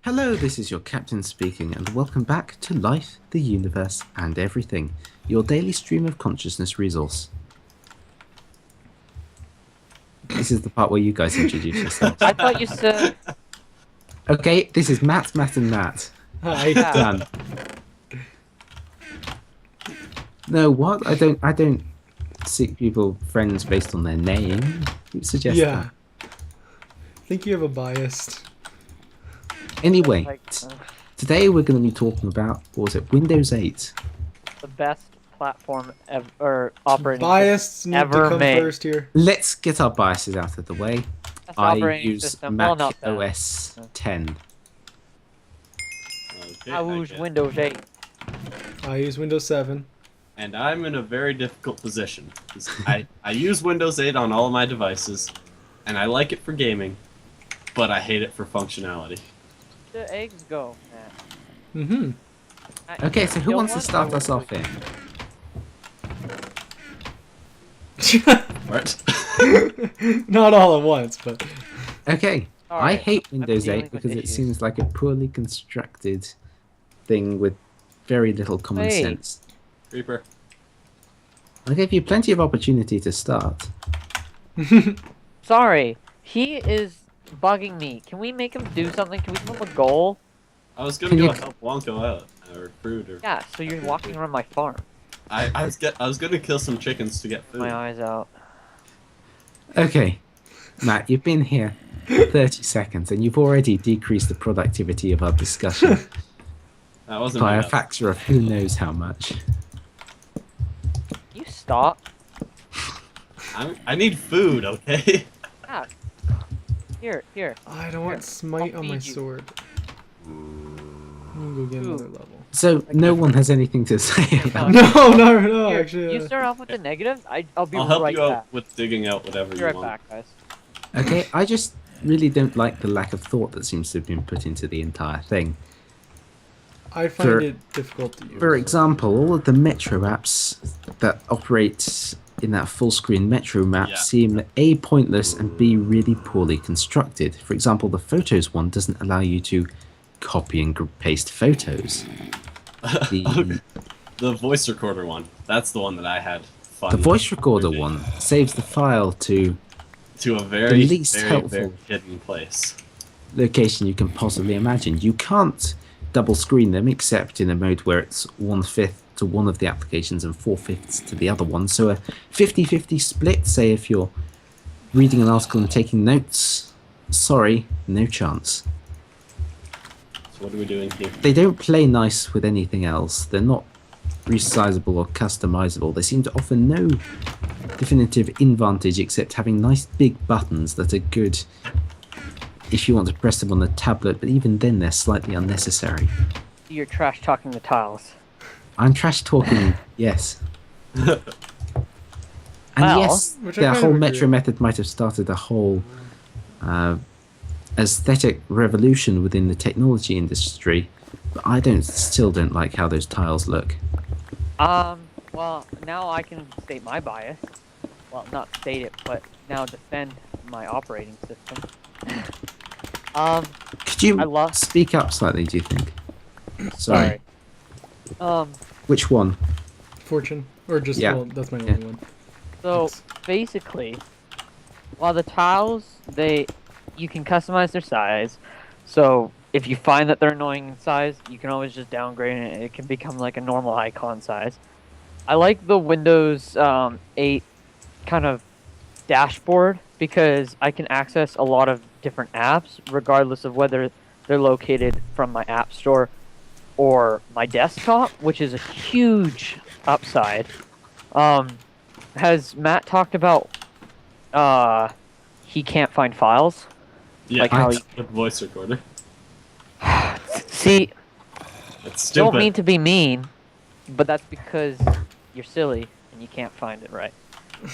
Hello, this is your captain speaking, and welcome back to Life, the Universe, and Everything, your daily stream of consciousness resource. This is the part where you guys introduce yourselves. I thought you said. Okay, this is Matt, and Matt. Hi. Yeah. Done. No, what? I don't seek people friends based on their name. Who suggests Yeah. that? I think you have a bias. Anyway, Like, today we're going to be talking about, what was it, Windows 8. the best platform ever, or operating Biases need to ever come made. first here. Let's get our biases out of the way. best I operating use system. Well, Mac not bad. OS 10. Okay, I use get it. Windows 8. I use Windows 7. And I'm in a very difficult position. 'Cause I use Windows 8 on all of my devices, and I like it for gaming, but I hate it for functionality. The eggs go, man. Mm-hmm. Okay, so who You wants to want- start us off here? What? Not all at once, but Okay, I Alright, hate I'm Windows dealing 8 with because it issues. seems like a poorly constructed thing with very little common Hey. sense. Reaper. I gave you plenty of opportunity to start. Sorry, he is bugging me. Can we make him do something? Can we give him a goal? I was gonna Can go you- help Wonko out, or Fruit, or Yeah, so you're walking around my farm. I was gonna kill some chickens to get food. My eyes out. Okay, Matt, you've been here 30 seconds and you've already decreased the productivity of our discussion That wasn't by me, a that- factor of who knows how much. You stop. I need food, okay? Ah. Here. I don't want smite I'll on my feed you. sword. I'm gonna go get another level. So, no one has anything to say about No, Here, actually. you start off with the negatives. I'll be I'll help right you out back. with digging out whatever Be you right want. back, guys. Okay, I just really don't like the lack of thought that seems to have been put into the entire thing. I find for- it difficult to use. For example, all of the Metro apps that operate in that full screen Metro map Yeah. seem A, pointless, and B, really poorly constructed. For example, the Photos one doesn't allow you to copy and paste photos. The, The voice recorder one. That's the one that I had fun the with voice recorder every day. one saves the file to To a very, least very, helpful. very hidden place. location you can possibly imagine. You can't double screen them except in a mode where it's 1/5 to one of the applications and 4/5 to the other one. So a 50-50 split, say if you're reading an article and taking notes, sorry, no chance. So what are we doing here? They don't play nice with anything else. They're not resizable or customizable. They seem to offer no definitive advantage except having nice big buttons that are good if you want to press them on the tablet, but even then they're slightly unnecessary. You're trash talking the tiles. I'm trash talking, yes. And Well, yes, Which I the kind whole of agree Metro with. method might have started a whole aesthetic revolution within the technology industry, but I still don't like how those tiles look. Well, now I can state my bias. Well, not state it, but now defend my operating system. Could you I love- speak up slightly, do you think? Sorry. Sorry. Which one? Fortune. Or just, Yeah. well, that's my Yeah. only one. So basically, while the tiles, you can customize their size. So if you find that they're annoying in size, you can always just downgrade it. It can become like a normal icon size. I like the Windows 8 kind of dashboard because I can access a lot of different apps regardless of whether they're located from my app store or my desktop, which is a huge upside. Has Matt talked about he can't find files? Yeah, Like how with voice recorder. See, That's stupid. don't mean to be mean, but that's because you're silly and you can't find it right.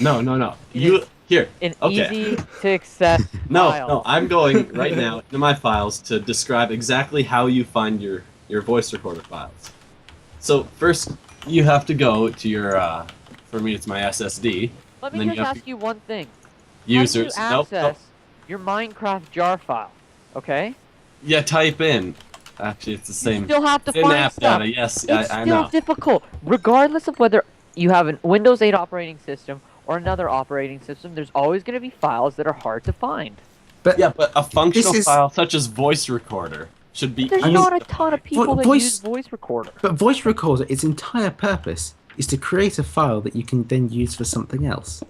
No. You here. An Okay. easy to access No, file. I'm going right now into my files to describe exactly how you find your voice recorder files. So first, you have to go to your. For me, it's my SSD. Let and me then just you have ask you one thing. Users. How do you Nope. access your Minecraft jar file? Okay? Yeah, type in. Actually, it's the You same. still have to In find app stuff. data, yes, It's I still know. difficult, regardless of whether you have a Windows 8 operating system or another operating system. There's always going to be files that are hard to find. But Yeah, but a functional is- file such as voice recorder should be. There's I mean- not a ton of people that voice- use voice recorder. But voice recorder, its entire purpose is to create a file that you can then use for something else.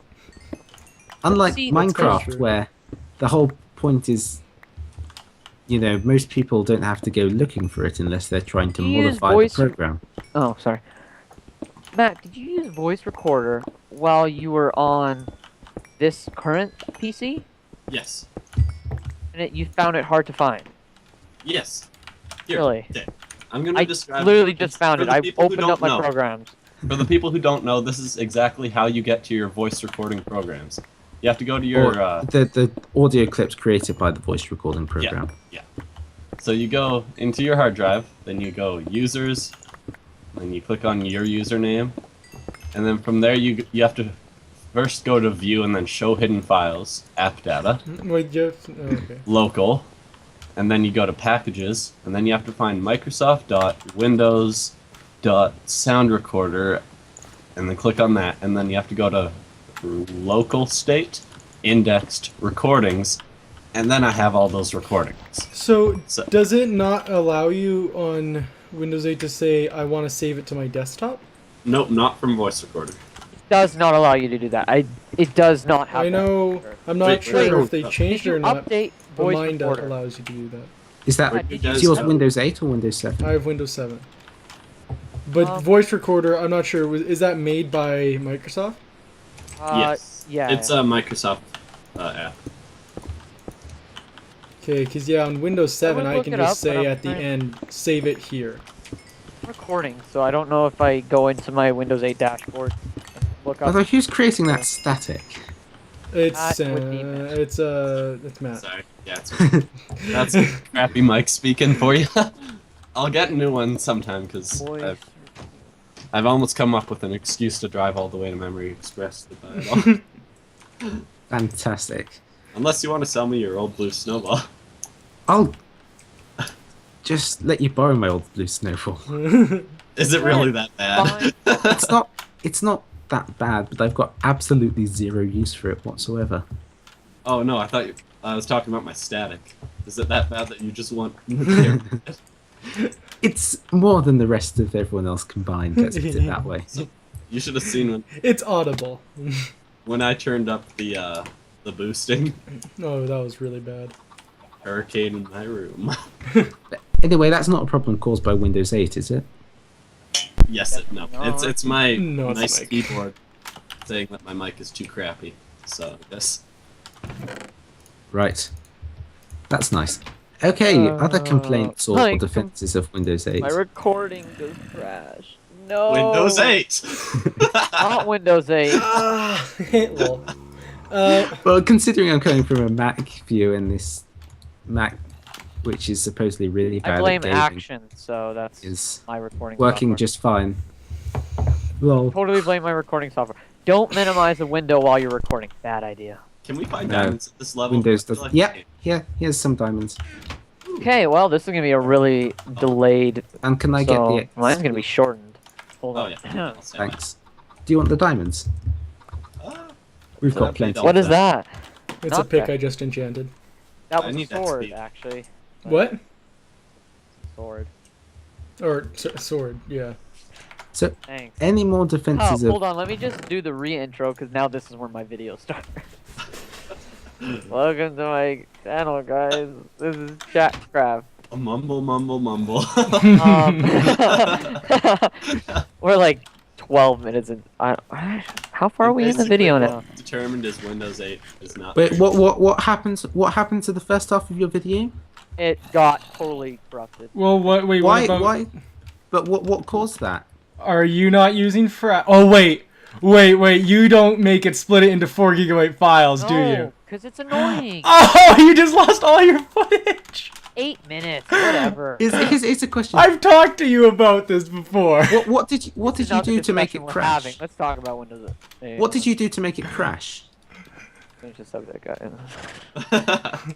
Unlike See, that's kinda Minecraft, true. where the whole point is, most people don't have to go looking for it unless they're trying to You use modify the voice- program. Oh, sorry. Matt, did you use voice recorder while you were on this current PC? Yes. And you found it hard to find? Yes. Here, Really? okay. I'm gonna I describe. literally just found for it. the I've people who opened up don't my know. programs. For the people who don't know, this is exactly how you get to your voice recording programs. You have to go to your. Or the audio clips created by the voice recording program. So you go into your hard drive, then you go users, then you click on your username, and then from there you have to first go to view and then show hidden files, app data, Wait, Jeff. Oh, okay. local, and then you go to packages, and then you have to find Microsoft.Windows.Sound Recorder, and then click on that, and then you have to go to local state, indexed recordings, and then I have all those recordings. So, So- does it not allow you on Windows 8 to say, I want to save it to my desktop? Nope, not from voice recorder. It does not allow you to do that. It does not have I know, that. I'm not Wait, sure wait. if they Did changed it you or not, update but voice mine recorder? allows you to do that. Is that Yeah, It did does is yours have- Windows 8 or Windows 7? I have Windows 7. But Um, voice recorder, I'm not sure, is that made by Microsoft? Yes. Yeah. It's a Microsoft app. Okay, because yeah, on Windows 7 would I look can it just up, but say I'm at the trying- end, save it here. recording, so I don't know if I go into my Windows 8 dashboard and look up. Although who's creating that static? It's That would be Matt. it's Matt. Sorry. Yeah, that's crappy Mike speaking for you. I'll get a new one sometime because Voice. I've almost come up with an excuse to drive all the way to Memory Express to buy it all. Fantastic. Unless you want to sell me your old blue snowball. I'll just let you borrow my old blue snowball. Is it really that bad? It's not that bad, but I've got absolutely zero use for it whatsoever. Oh no, I was talking about my static. Is it that bad that you just want? It's more than the rest of everyone else combined, let's put it that way. You should have seen It's audible. when I turned up the boosting. Oh, that was really bad. Hurricane in my room. Anyway, that's not a problem caused by Windows 8, is it? Yes, no. It's my No, it's nice Mike. keyboard saying that my mic is too crappy. So yes. Right. That's nice. Okay, other complaints or like, defenses of Windows 8? My recording just crashed. No. Windows 8. Not Windows 8. Ah, well. Well, considering I'm coming from a Mac view and this Mac, which is supposedly really bad I blame at gaming, Action, so that's is my recording working software. just fine. Well, Totally blame my recording software. Don't minimize the window while you're recording. Bad idea. Can we find No. diamonds at this level? Windows I feel does. like Yeah, we yeah. Here's some diamonds. Okay, well, this is gonna be a really delayed. And can I get so the? mine's gonna be shortened. Hold Oh on. yeah. I'll say that. Thanks. Do you want the diamonds? Ah, We've So got that'd be plenty. double. What is that? It's a Not pick that. I just enchanted. That I was need a that sword, speed. actually. What? Sword. Or sword, yeah. So, Thanks. any more Oh, defenses of? hold on. Let me just do the re-intro because now this is where my video starts. Welcome to my channel, guys. This is Jackcraft. A mumble, mumble, mumble. We're like 12 minutes in. How far are we in the video Basically, now? what Determined is Windows 8 is not. Wait, very what happened? What happened to the first half of your video? It got totally corrupted. Well, what? Wait, Why? what about? Why? But what caused that? Are you not using Fra? Oh wait. You don't make it split it into 4 gigabyte files, do you? Because it's annoying. Oh, you just lost all your footage. 8 minutes, whatever. Here's a question. I've talked to you about this before. What did you Now the do to make discussion it we're crash? having. Let's talk about Windows 8. What did you do to make it crash? finish the subject, guys.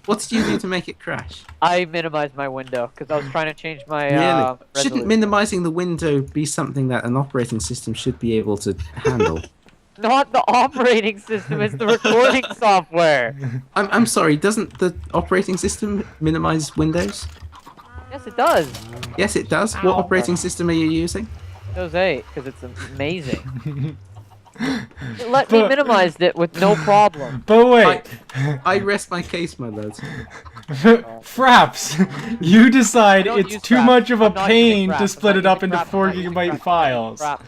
What did you do to make it crash? I minimized my window because I was trying to change my Really? Shouldn't resolution. minimizing the window be something that an operating system should be able to handle? Not the operating system, it's the recording software. I'm sorry, doesn't the operating system minimize windows? Yes, it does. Yes, it does. What operating system are you using? Windows 8, because it's amazing. It let me minimized it with no problem. But wait, I rest my case, my lord. Fraps, you decide Don't it's use too Fraps. much of a I'm not using pain Fraps. to I'm split not it up using into Fraps. I'm 4 not using gigabyte Fraps. files. Fraps.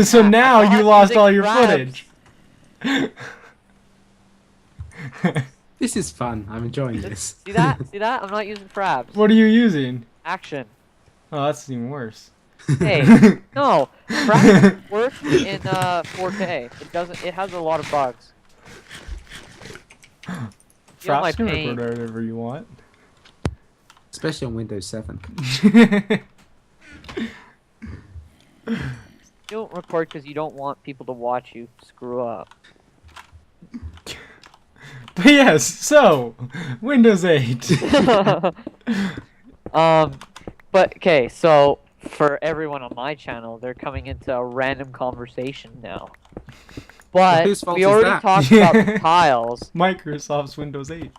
So now I'm you not lost using all your Fraps. footage. This is fun. I'm enjoying this. See that? See that? I'm not using Fraps. What are you using? Action. Oh, that's even worse. Hey, no. Fraps works in 4K. It doesn't. It has a lot of bugs. Feel my Fraps can pain. record whatever you want. Especially on Windows 7. You don't record because you don't want people to watch you screw up. But yes, so Windows 8. But okay, so for everyone on my channel, they're coming into a random conversation now. But whose fault we is already that? talked about the tiles. Microsoft's Windows 8.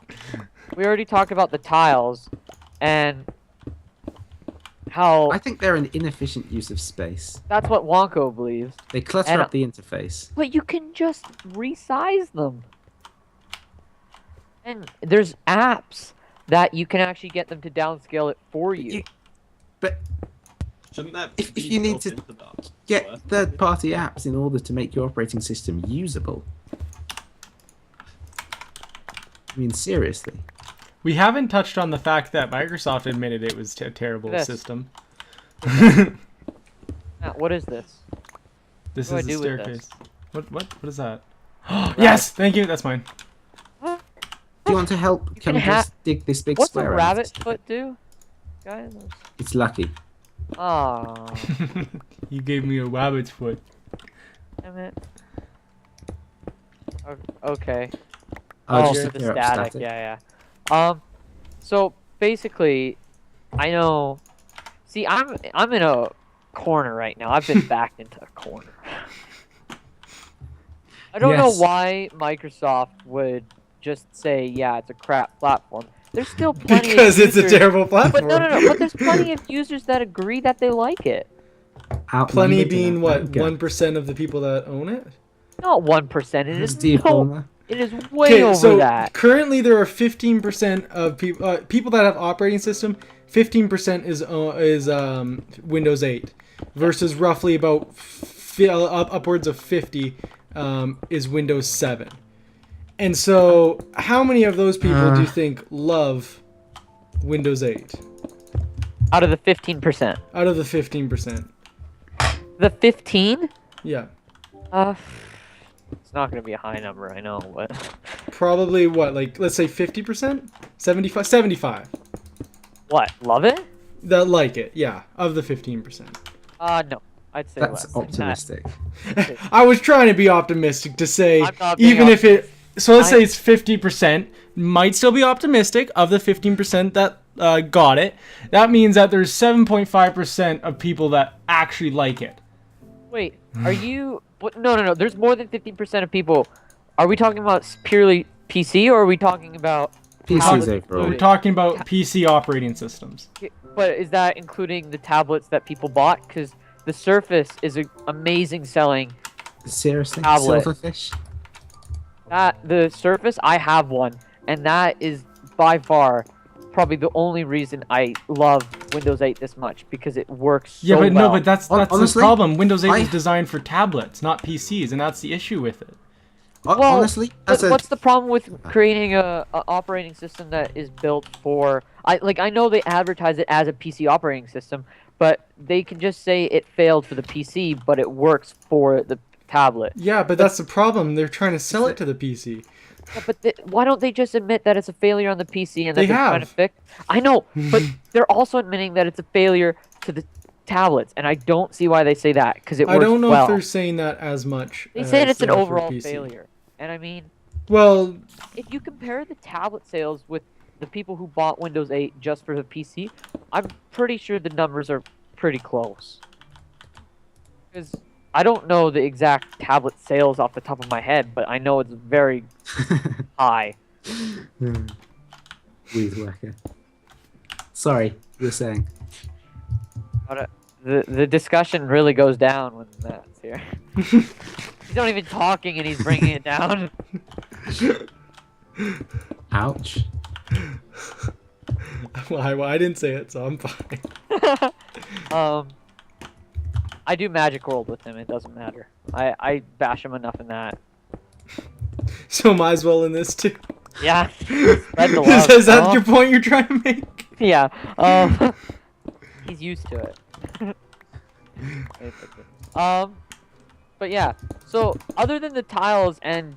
We already talked about the tiles and how I think they're an inefficient use of space. that's what Wonko believes. They clutter And- up the interface. But you can just resize them. And there's apps that you can actually get them to downscale it for you. But Shouldn't that If be you need built to into the get OS? third-party apps in order to make your operating system usable. I mean, seriously. We haven't touched on the fact that Microsoft admitted it was a terrible Yes. system. Matt, what is this? This What is do I the do with staircase. What is that? Yes, thank you. That's mine. Do you want to help? Can we can just dig this big What's a square out? rabbit foot do? Guys? It's lucky. Oh, You gave me a rabbit's foot. damn it. Okay. Oh, Oh, just for to the clear up static. static. Yeah. So basically, I know. See, I'm in a corner right now. I've been backed into a corner. I don't know Yes. why Microsoft would just say, yeah, it's a crap platform. There's still plenty Because of it's a users- terrible But platform. no. But there's plenty of users that agree that they like it. Plenty Outnumbered in being what, anger. 1% of the people that own it? Not 1%. It is Steve no. Ballmer. It is way over so that. currently there are 15% of people that have operating system. 15% is Windows 8, versus roughly about upwards of 50 is Windows 7. And so, how many of those people do you think love Windows 8 Out of the 15%. out of the 15%? The 15? Yeah, It's not going to be a high number, I know, but probably what, like let's say 50%, 75 what? Love it? that like it. Yeah, of the 15%. No. I'd say That's less than optimistic. I was trying to be optimistic to say, I'm not being even if it. So let's say I- it's 50%, might still be optimistic of the 15% that got it. That means that there's 7.5% of people that actually like it. Wait, are you... No. There's more than 15% of people. Are we talking about purely PC, or are we talking about... PCs tablets overall. We're included? talking about PC operating systems. But is that including the tablets that people bought? Because the Surface is an amazing selling... Seriously? Tablet. Silverfish? The Surface, I have one, and that is by far probably the only reason I love Windows 8 this much, because it works so Yeah, but well. no, but that's Honestly, the problem. Windows 8 I- was designed for tablets, not PCs, and that's the issue with it. Well, Honestly, but what's the problem with creating a operating system that is built for... I know they advertise it as a PC operating system, but they can just say it failed for the PC, but it works for the tablet. Yeah, but that's the problem. They're trying to sell it to the PC. Yeah, but why don't they just admit that it's a failure on the PC and that They they're trying to have. fix? I know, but they're also admitting that it's a failure to the tablets, and I don't see why they say that, because it works I don't know well. if they're saying that as much. They say as it's an they are for overall PC. failure, and I mean, Well, if you compare the tablet sales with the people who bought Windows 8 just for the PC, I'm pretty sure the numbers are pretty close. Because I don't know the exact tablet sales off the top of my head, but I know it's very high. Weed whacker. Sorry, you were saying. But, the discussion really goes down when Matt's here. He's not even talking and he's bringing it down. Ouch. well, I didn't say it, so I'm fine. I do Magic World with him. It doesn't matter. I bash him enough in that. So might as well in this too. Yeah. Spread the love. Is that no? your point you're trying to make? Yeah. He's used to it. But yeah. So other than the tiles and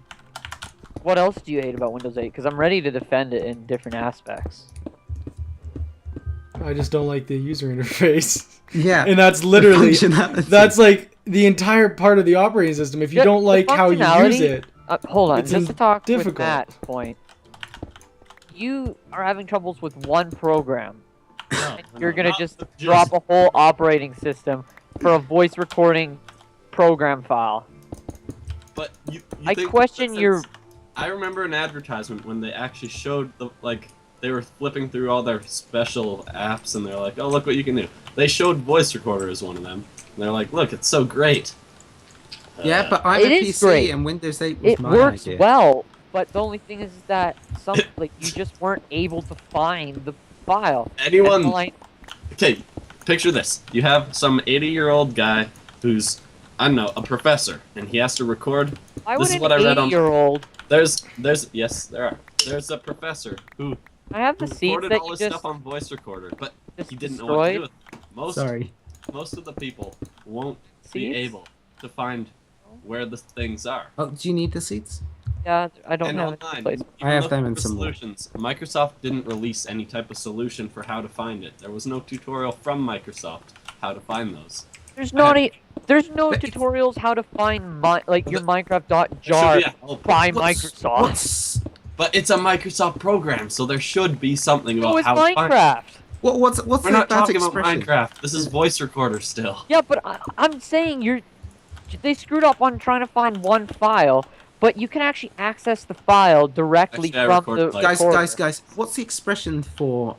what else do you hate about Windows 8? Because I'm ready to defend it in different aspects. I just don't like the user interface. Yeah. And that's literally functionality. that's like the entire part of the operating system. If you The- don't the like how you use functionality- it, Hold on, It's just to talk with difficult. Matt's point. You are having troubles with one program. No, You're gonna not just the- drop a whole operating system for a voice recording program file. But you I think question that your- since- I remember an advertisement when they actually showed the they were flipping through all their special apps and they're like, oh look what you can do. They showed voice recorder as one of them. And they're like, look, it's so great. Yeah, but I'm It a is PC great. and Windows 8 was It my works idea. well, but the only thing is that you just weren't able to find the file. Anyone- And like, Okay, picture this. You have some 80-year-old guy who's, I don't know, a professor, and he has to record. why This would is what an I read on- 80-year-old? Yes, there are. There's a professor who I have the seeds recorded that all you his just, stuff on voice recorder, but just he didn't know what to do destroyed. with it. Most of the people won't be Seeds? able to find where the things are. Oh, do you need the seats? Yeah, I don't And have it. online, Place. you I have look them in for some more. solutions. Microsoft didn't release any type of solution for how to find it. There was no tutorial from Microsoft how to find those. There's not there's no But it's- tutorials how to find your But- Minecraft.jar There should be a help. by What's- Microsoft. What's But it's a Microsoft program, so there should be something It about was how to find it. Minecraft. what's We're the not bad talking expression? about Minecraft. This is voice recorder still. Yeah, but I'm saying they screwed up on trying to find one file, but you can actually access the file directly Actually, I from recorded, the like- Guys, what's the expression for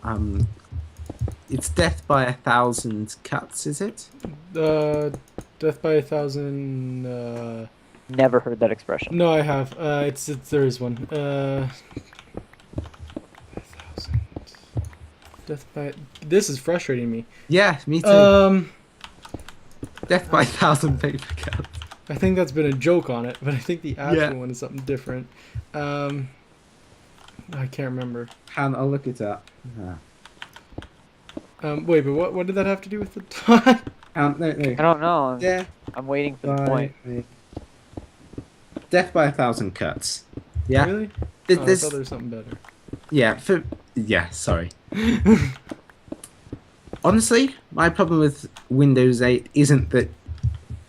it's death by 1,000 cuts, is it? death by 1,000. Never heard that expression. No, I have. It's there is one. 1,000. Death by. This is frustrating me. Yeah, me too. Death by 1,000 paper cuts. I think that's been a joke on it, but I think the actual Yeah. one is something different. I can't remember. I'll look it up. Wait, but what did that have to do with the time? No. I don't know. Death I'm waiting for the by point. Death by 1,000 cuts. Yeah. Really? Th- Oh, I this- thought there was something better. sorry. Honestly, my problem with Windows 8 isn't that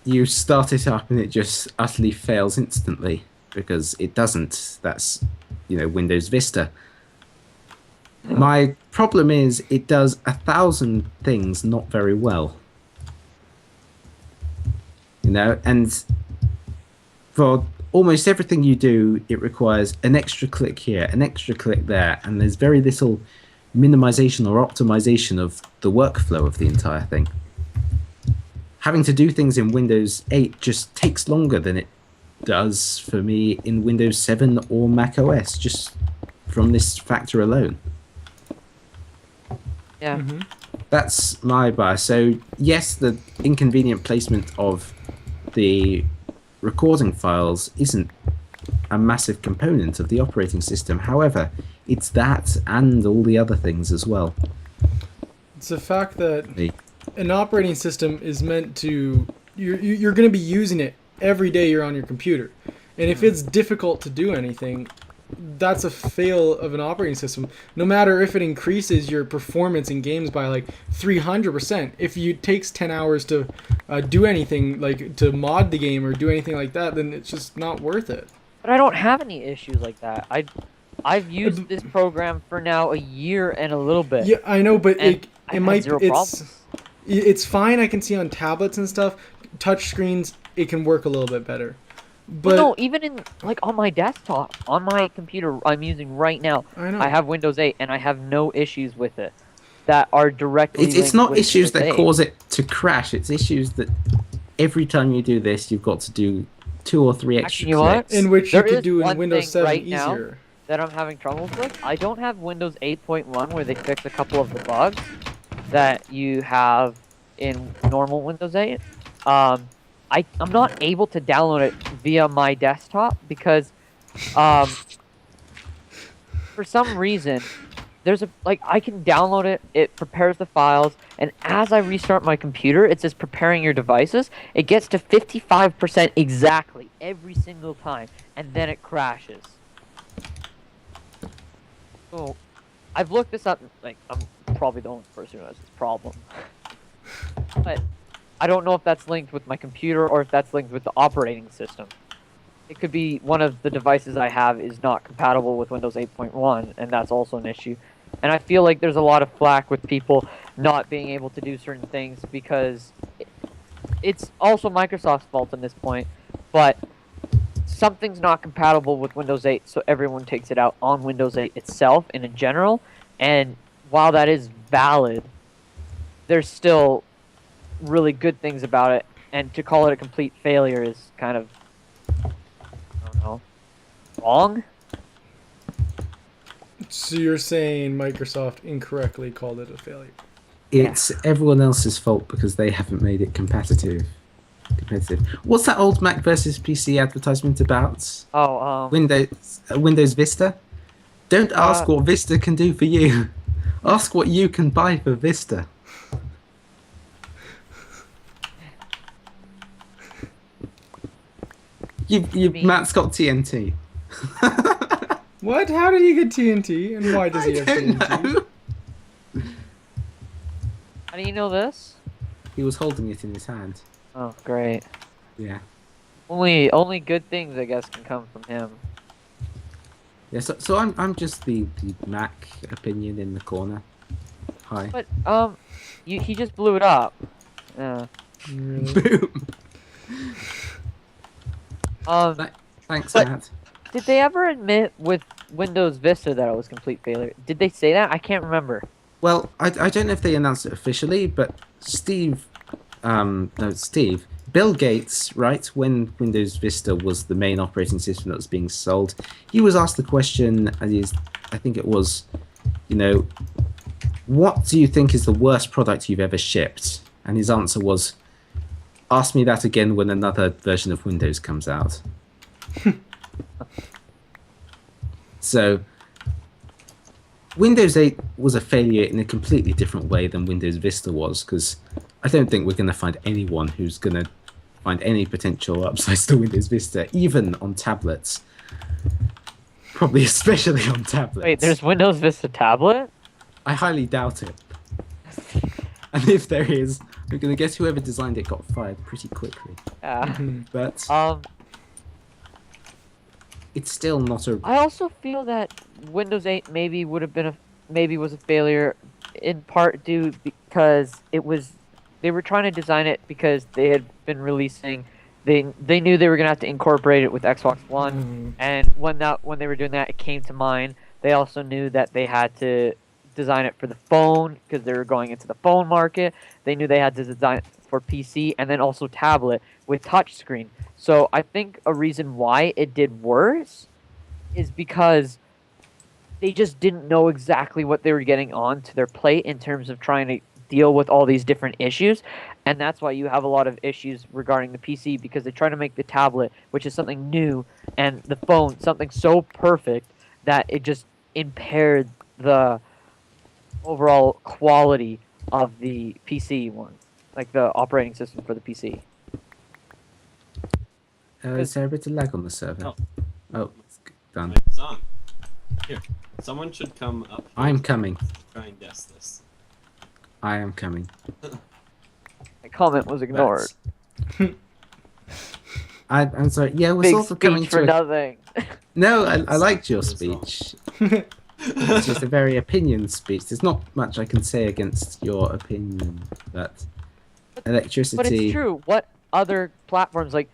you start it up and it just utterly fails instantly, because it doesn't. That's, Windows Vista. My problem is it does 1,000 things not very well. And for almost everything you do, it requires an extra click here, an extra click there, and there's very little minimization or optimization of the workflow of the entire thing. Having to do things in Windows 8 just takes longer than it does for me in Windows 7 or Mac OS, just from this factor alone. Yeah. Mm-hmm. That's my bias. So yes, the inconvenient placement of the recording files isn't a massive component of the operating system. However, it's that and all the other things as well. It's the fact that Me. an operating system is meant to you're going to be using it every day you're on your computer, and if it's difficult to do anything, that's a fail of an operating system. No matter if it increases your performance in games by like 300%, if it takes 10 hours to do anything, like to mod the game or do anything like that, then it's just not worth it. But I don't have any issues like that. I've used this program for now a year and a little bit. Yeah, I know, but And it I've had might zero it's problems. it's fine. I can see on tablets and stuff, touch screens, it can work a little bit better. But Well, no, even in like on my desktop, on my computer I'm using right now, I know. I have Windows 8 and I have no issues with it that are directly It's linked not with issues Windows that 8. cause it to crash. It's issues that every time you do this, you've got to do 2 or 3 extra Actually, you know what? clicks. in which There you could is do in one Windows thing 7 right now easier. that I'm having troubles with. I don't have Windows 8.1 where they fix a couple of the bugs that you have in normal Windows 8. I'm not able to download it via my desktop because for some reason there's I can download it, it prepares the files, and as I restart my computer, it says preparing your devices. It gets to 55% exactly every single time, and then it crashes. So, I've looked this up, like, I'm probably the only person who has this problem. But I don't know if that's linked with my computer or if that's linked with the operating system. It could be one of the devices I have is not compatible with Windows 8.1, and that's also an issue. And I feel like there's a lot of flack with people not being able to do certain things because it's also Microsoft's fault at this point, but something's not compatible with Windows 8, so everyone takes it out on Windows 8 itself and in general. And while that is valid, there's still really good things about it, and to call it a complete failure is kind of, I don't know, wrong? So you're saying Microsoft incorrectly called it a failure? It's everyone else's fault because they haven't made it competitive. What's that old Mac versus PC advertisement about? Oh, Windows Vista? Don't ask what Vista can do for you. Ask what you can buy for Vista. Matt's got TNT. What? How did he get TNT? And why does he have don't TNT? know. how do you know this? He was holding it in his hand. Oh, great. Yeah. Only good things, I guess, can come from him. Yeah. So I'm just the Mac opinion in the corner. Hi. But, he just blew it up. Yeah. Really? Boom. Thanks, But- Matt. Did they ever admit with Windows Vista that it was complete failure? Did they say that? I can't remember. Well, I don't know if they announced it officially, but Bill Gates, right, when Windows Vista was the main operating system that was being sold, he was asked the question, and I think it was, what do you think is the worst product you've ever shipped? And his answer was, ask me that again when another version of Windows comes out. So, Windows 8 was a failure in a completely different way than Windows Vista was, because I don't think we're going to find anyone who's going to find any potential upsides to Windows Vista, even on tablets. Probably especially on tablets. Wait, there's Windows Vista tablet? I highly doubt it. And if there is, I'm going to guess whoever designed it got fired pretty quickly. Yeah. But it's still not a... I also feel that Windows 8 maybe would have been maybe was a failure in part due because they were trying to design it because they had been releasing they knew they were going to have to incorporate it with Xbox One, and when they were doing that, it came to mind. They also knew that they had to design it for the phone because they were going into the phone market. They knew they had to design it for PC and then also tablet with touchscreen. So I think a reason why it did worse is because they just didn't know exactly what they were getting onto their plate in terms of trying to deal with all these different issues. And that's why you have a lot of issues regarding the PC, because they try to make the tablet, which is something new, and the phone something so perfect that it just impaired the overall quality of the PC one, like the operating system for the PC. is there a bit of lag on the server? No. Oh, it's done. It's on. Here, someone should come up here I'm to coming. try and guess this. I am coming. My comment was ignored. That's- I'm sorry. Yeah, we're Big sort of coming speech for to. nothing. No, I liked your As well. speech. It's just a very opinion speech. There's not much I can say against your opinion, but electricity. But it's true. What other platforms like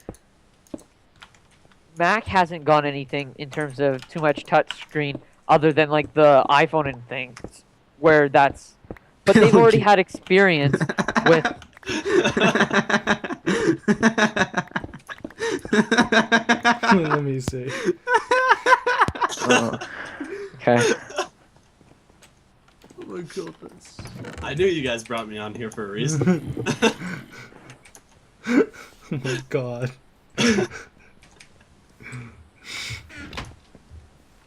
Mac hasn't gone anything in terms of too much touchscreen other than like the iPhone and things where that's. But they've already had experience with. Let me see. Okay. Oh my goodness. I knew you guys brought me on here for a reason. Oh my god.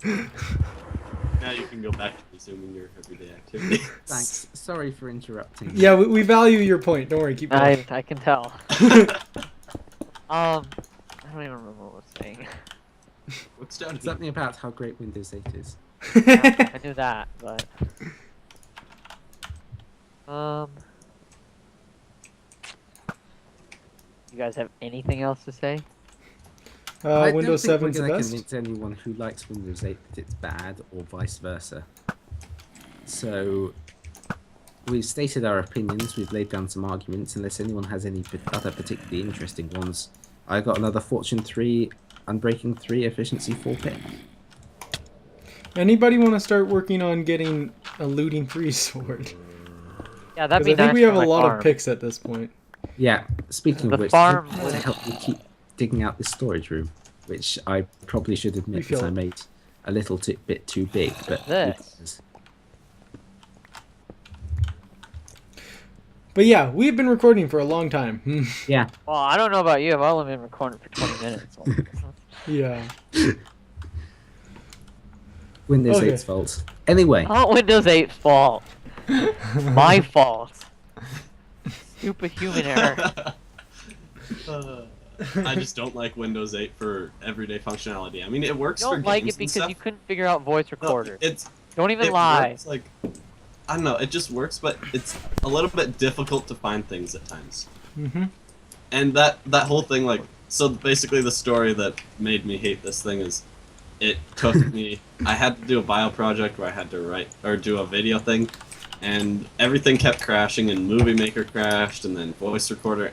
Now you can go back to resuming your everyday activity. Thanks. Sorry for interrupting. Yeah, we value your point. Don't worry, keep going. I can tell. I don't even remember what I was saying. What's down here? Something about how great Windows 8 is. I knew that, but you guys have anything else to say? I Windows don't think 7's the we're going to best. convince anyone who likes Windows 8 that it's bad or vice versa. So we've stated our opinions, we've laid down some arguments. Unless anyone has any other particularly interesting ones, I got another Fortune 3, Unbreaking 3, Efficiency 4 pick. Anybody want to start working on getting a looting 3 sword? Yeah, that'd 'Cause be I think nice we for have a my lot farm. of picks at this point. Yeah, speaking The of which, farm to was- help me keep digging out this storage room, which I probably should admit that Refill I it. made a little bit too big, but This. But yeah, we've been recording for a long time. yeah, Well, I don't know about you. I've only been recording for 20 minutes. Yeah. Windows Okay. 8's fault. Anyway, Not Windows 8's fault. My fault. Stupid human error. I just don't like Windows 8 for everyday functionality. I mean, it works You for don't like games it and because stuff. you couldn't figure out voice No, recorder. it's Don't even it lie. works, like, I don't know. It just works, but it's a little bit difficult to find things at times. Hmm. And that whole thing, like, so basically the story that made me hate this thing is, it took me. I had to do a bio project where I had to write or do a video thing, and everything kept crashing, and Movie Maker crashed, and then Voice Recorder,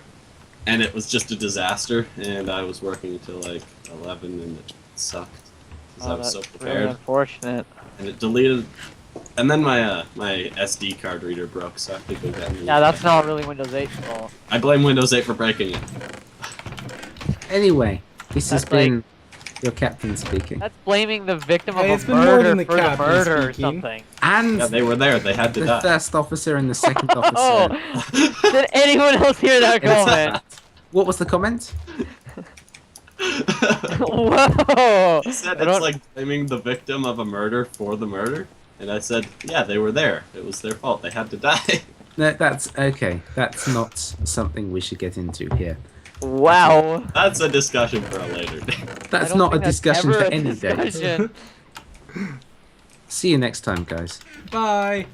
and it was just a disaster. And I was working until like 11, and it sucked because I was so That's really prepared, unfortunate. and it deleted. And then my my SD card reader broke, so I have to go get a new Yeah, one. that's not really Windows 8's fault. I blame Windows 8 for breaking it. anyway, this has That's like- been your captain speaking. That's blaming the victim of Hey, a it's been more murder than the for the captain murder or speaking. something. And Yeah, they were there. They had to the die. first officer and the second officer. Oh, did anyone else hear that in comment? fact. What was the comment? Whoa! He said I it's don't- like blaming the victim of a murder for the murder, and I said, yeah, they were there. It was their fault. They had to die. No, that's okay. That's not something we should get into here. Wow. That's a discussion for a later day. I That's don't not a think that's discussion ever for a any day. discussion. See you next time, guys. Bye.